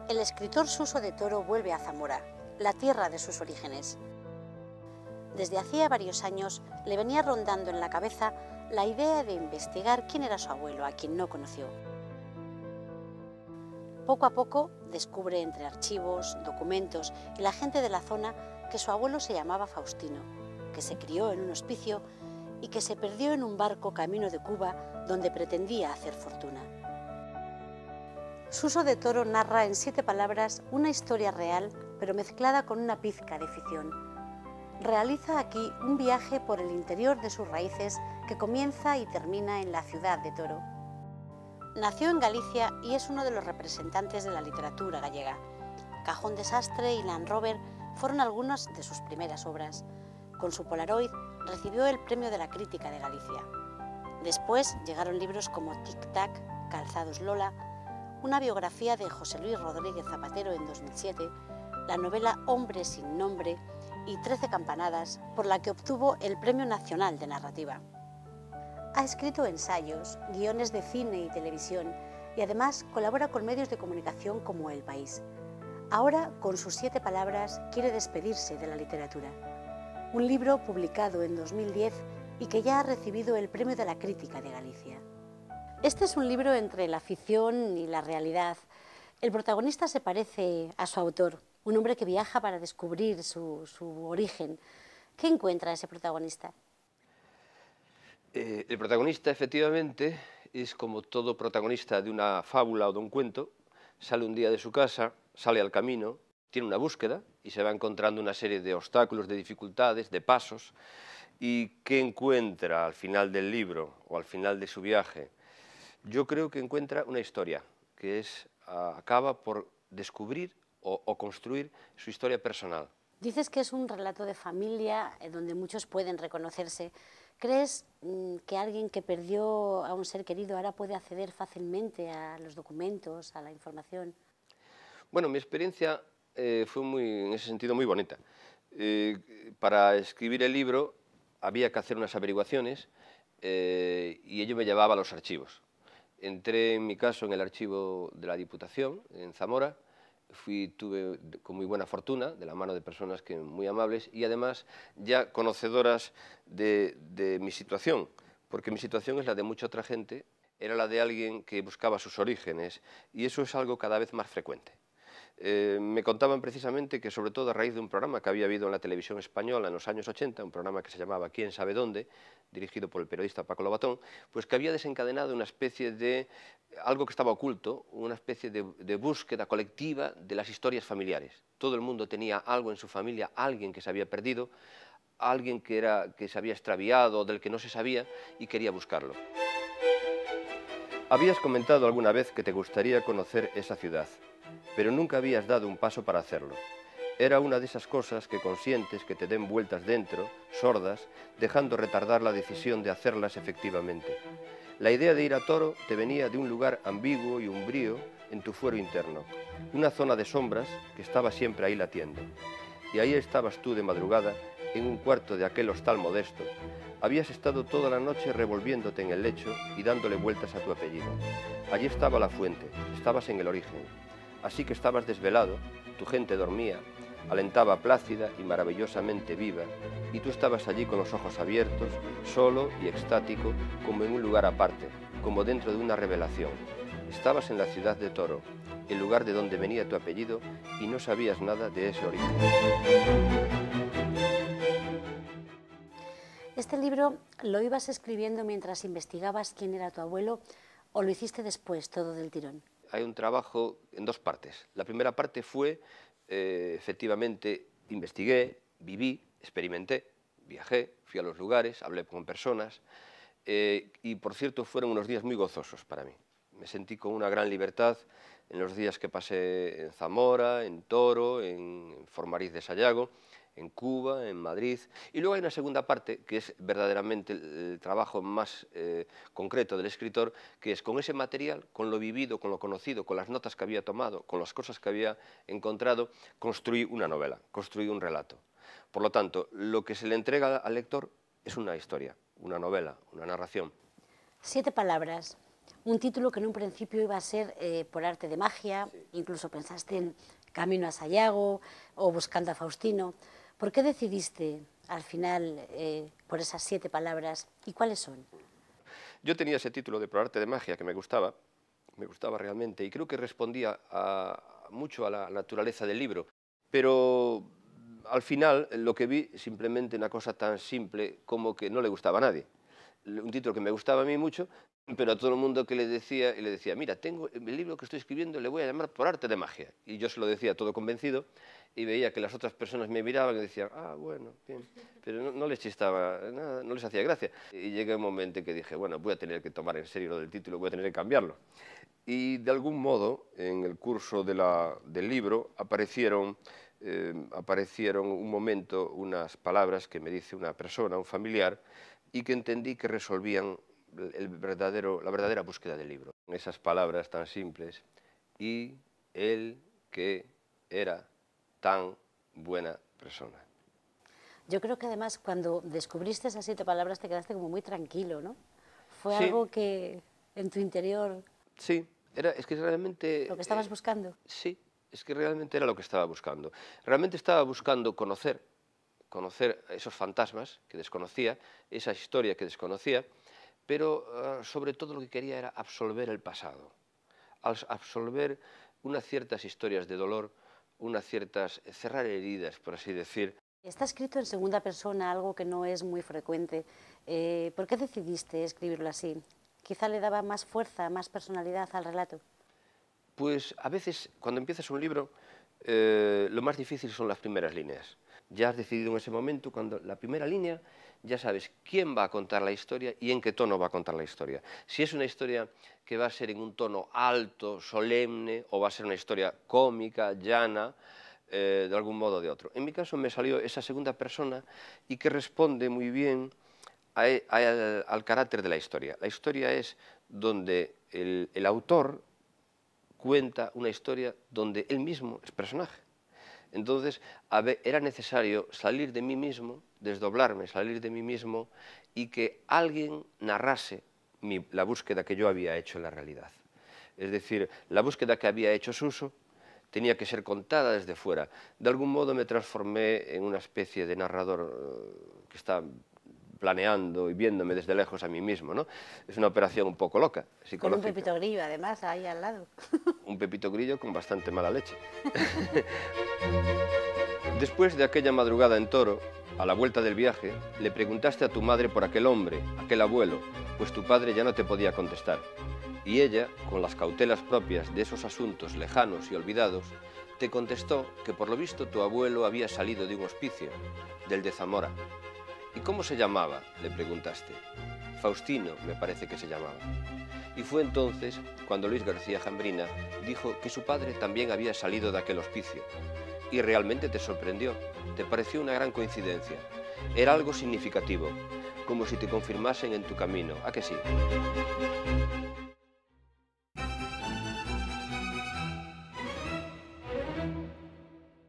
El escritor Suso de Toro vuelve a Zamora, la tierra de sus orígenes. Desde hacía varios años le venía rondando en la cabeza la idea de investigar quién era su abuelo, a quien no conoció. Poco a poco descubre entre archivos, documentos y la gente de la zona que su abuelo se llamaba Faustino, que se crió en un hospicio y que se perdió en un barco camino de Cuba donde pretendía hacer fortuna. Suso de Toro narra en 7 palabras una historia real, pero mezclada con una pizca de ficción. Realiza aquí un viaje por el interior de sus raíces que comienza y termina en la ciudad de Toro. Nació en Galicia y es uno de los representantes de la literatura gallega. Cajón Desastre y Land Rover fueron algunas de sus primeras obras. Con su Polaroid recibió el Premio de la Crítica de Galicia. Después llegaron libros como Tic Tac, Calzados Lola, una biografía de José Luis Rodríguez Zapatero en 2007, la novela Hombre sin nombre y 13 campanadas, por la que obtuvo el Premio Nacional de Narrativa. Ha escrito ensayos, guiones de cine y televisión y además colabora con medios de comunicación como El País. Ahora, con sus 7 palabras, quiere despedirse de la literatura. Un libro publicado en 2010 y que ya ha recibido el Premio de la Crítica de Galicia. Este es un libro entre la ficción y la realidad. El protagonista se parece a su autor, un hombre que viaja para descubrir su origen. ¿Qué encuentra ese protagonista? El protagonista, efectivamente, es como todo protagonista de una fábula o de un cuento. Sale un día de su casa, sale al camino, tiene una búsqueda y se va encontrando una serie de obstáculos, de dificultades, de pasos. ¿Y qué encuentra al final del libro o al final de su viaje? Yo creo que encuentra una historia, que acaba por descubrir o construir su historia personal. Dices que es un relato de familia donde muchos pueden reconocerse. ¿Crees que alguien que perdió a un ser querido ahora puede acceder fácilmente a los documentos, a la información? Bueno, mi experiencia fue en ese sentido muy bonita. Para escribir el libro había que hacer unas averiguaciones y ello me llevaba a los archivos. Entré, en mi caso, en el archivo de la Diputación, en Zamora. Tuve con muy buena fortuna, de la mano de personas muy amables y además ya conocedoras de mi situación, porque mi situación es la de mucha otra gente, era la de alguien que buscaba sus orígenes y eso es algo cada vez más frecuente. Me contaban precisamente que, sobre todo a raíz de un programa que había habido en la televisión española en los años 80, un programa que se llamaba ¿Quién sabe dónde?, dirigido por el periodista Paco Lobatón, pues que había desencadenado una especie de algo que estaba oculto, una especie de búsqueda colectiva de las historias familiares. Todo el mundo tenía algo en su familia, alguien que se había perdido, alguien que se había extraviado, del que no se sabía y quería buscarlo. Habías comentado alguna vez que te gustaría conocer esa ciudad, pero nunca habías dado un paso para hacerlo. Era una de esas cosas que consientes que te den vueltas dentro, sordas, dejando retardar la decisión de hacerlas efectivamente. La idea de ir a Toro te venía de un lugar ambiguo y umbrío en tu fuero interno, una zona de sombras que estaba siempre ahí latiendo. Y ahí estabas tú de madrugada, en un cuarto de aquel hostal modesto. Habías estado toda la noche revolviéndote en el lecho y dándole vueltas a tu apellido. Allí estaba la fuente, estabas en el origen. Así que estabas desvelado, tu gente dormía, alentaba plácida y maravillosamente viva, y tú estabas allí con los ojos abiertos, solo y extático, como en un lugar aparte, como dentro de una revelación. Estabas en la ciudad de Toro, el lugar de donde venía tu apellido, y no sabías nada de ese origen. ¿Este libro lo ibas escribiendo mientras investigabas quién era tu abuelo o lo hiciste después, todo del tirón? Hay un trabajo en 2 partes. La primera parte fue, efectivamente, investigué, viví, experimenté, viajé, fui a los lugares, hablé con personas y, por cierto, fueron unos días muy gozosos para mí. Me sentí con una gran libertad en los días que pasé en Zamora, en Toro, en Formariz de Sayago, en Cuba, en Madrid. Y luego hay una segunda parte, que es verdaderamente el trabajo más concreto del escritor, que es con ese material, con lo vivido, con lo conocido, con las notas que había tomado, con las cosas que había encontrado, construí una novela, construí un relato. Por lo tanto, lo que se le entrega al lector es una historia, una novela, una narración. 7 palabras, un título que en un principio iba a ser Por arte de magia, sí. Incluso pensaste en Camino a Sayago o Buscando a Faustino. ¿Por qué decidiste al final por esas 7 palabras y cuáles son? Yo tenía ese título de Por arte de magia que me gustaba realmente, y creo que respondía mucho a la naturaleza del libro, pero al final lo que vi simplemente una cosa tan simple como que no le gustaba a nadie. Un título que me gustaba a mí mucho, pero a todo el mundo que le decía, mira, tengo el libro que estoy escribiendo, le voy a llamar Por arte de magia. Y yo se lo decía todo convencido y veía que las otras personas me miraban y decían, ah, bueno, bien, pero no les chistaba nada, no les hacía gracia. Y llegué a un momento en que dije, bueno, voy a tener que tomar en serio lo del título, voy a tener que cambiarlo. Y de algún modo, en el curso del libro, aparecieron un momento unas palabras que me dice una persona, un familiar, y que entendí que resolvían la verdadera búsqueda del libro. Esas palabras tan simples, y él que era tan buena persona. Yo creo que además cuando descubriste esas 7 palabras te quedaste como muy tranquilo, ¿no? Fue sí. Algo que en tu interior... Sí, es que realmente... ¿Lo que estabas buscando? Sí, es que realmente era lo que estaba buscando. Realmente estaba buscando conocer esos fantasmas que desconocía, esa historia que desconocía, pero sobre todo lo que quería era absolver el pasado, absolver unas ciertas historias de dolor, cerrar heridas, por así decir. Está escrito en segunda persona, algo que no es muy frecuente. ¿Por qué decidiste escribirlo así? ¿Quizá le daba más fuerza, más personalidad al relato? Pues a veces, cuando empiezas un libro, lo más difícil son las primeras líneas. Ya has decidido en ese momento, cuando la primera línea, ya sabes quién va a contar la historia y en qué tono va a contar la historia. Si es una historia que va a ser en un tono alto, solemne, o va a ser una historia cómica, llana, de algún modo o de otro. En mi caso me salió esa segunda persona y que responde muy bien al carácter de la historia. La historia es donde el autor cuenta una historia donde él mismo es personaje. Entonces, era necesario salir de mí mismo, desdoblarme, salir de mí mismo, y que alguien narrase la búsqueda que yo había hecho en la realidad. Es decir, la búsqueda que había hecho Suso tenía que ser contada desde fuera. De algún modo me transformé en una especie de narrador que está planeando y viéndome desde lejos a mí mismo, ¿no? Es una operación un poco loca, psicológica. Con un pepito grillo, además, ahí al lado. Un pepito grillo con bastante mala leche. Después de aquella madrugada en Toro, a la vuelta del viaje, le preguntaste a tu madre por aquel hombre, aquel abuelo, pues tu padre ya no te podía contestar. Y ella, con las cautelas propias de esos asuntos lejanos y olvidados, te contestó que por lo visto tu abuelo había salido de un hospicio, del de Zamora. ¿Y cómo se llamaba?, le preguntaste. Faustino, me parece que se llamaba. Y fue entonces cuando Luis García Jambrina dijo que su padre también había salido de aquel hospicio. Y realmente te sorprendió, te pareció una gran coincidencia. Era algo significativo, como si te confirmasen en tu camino, ¿a que sí?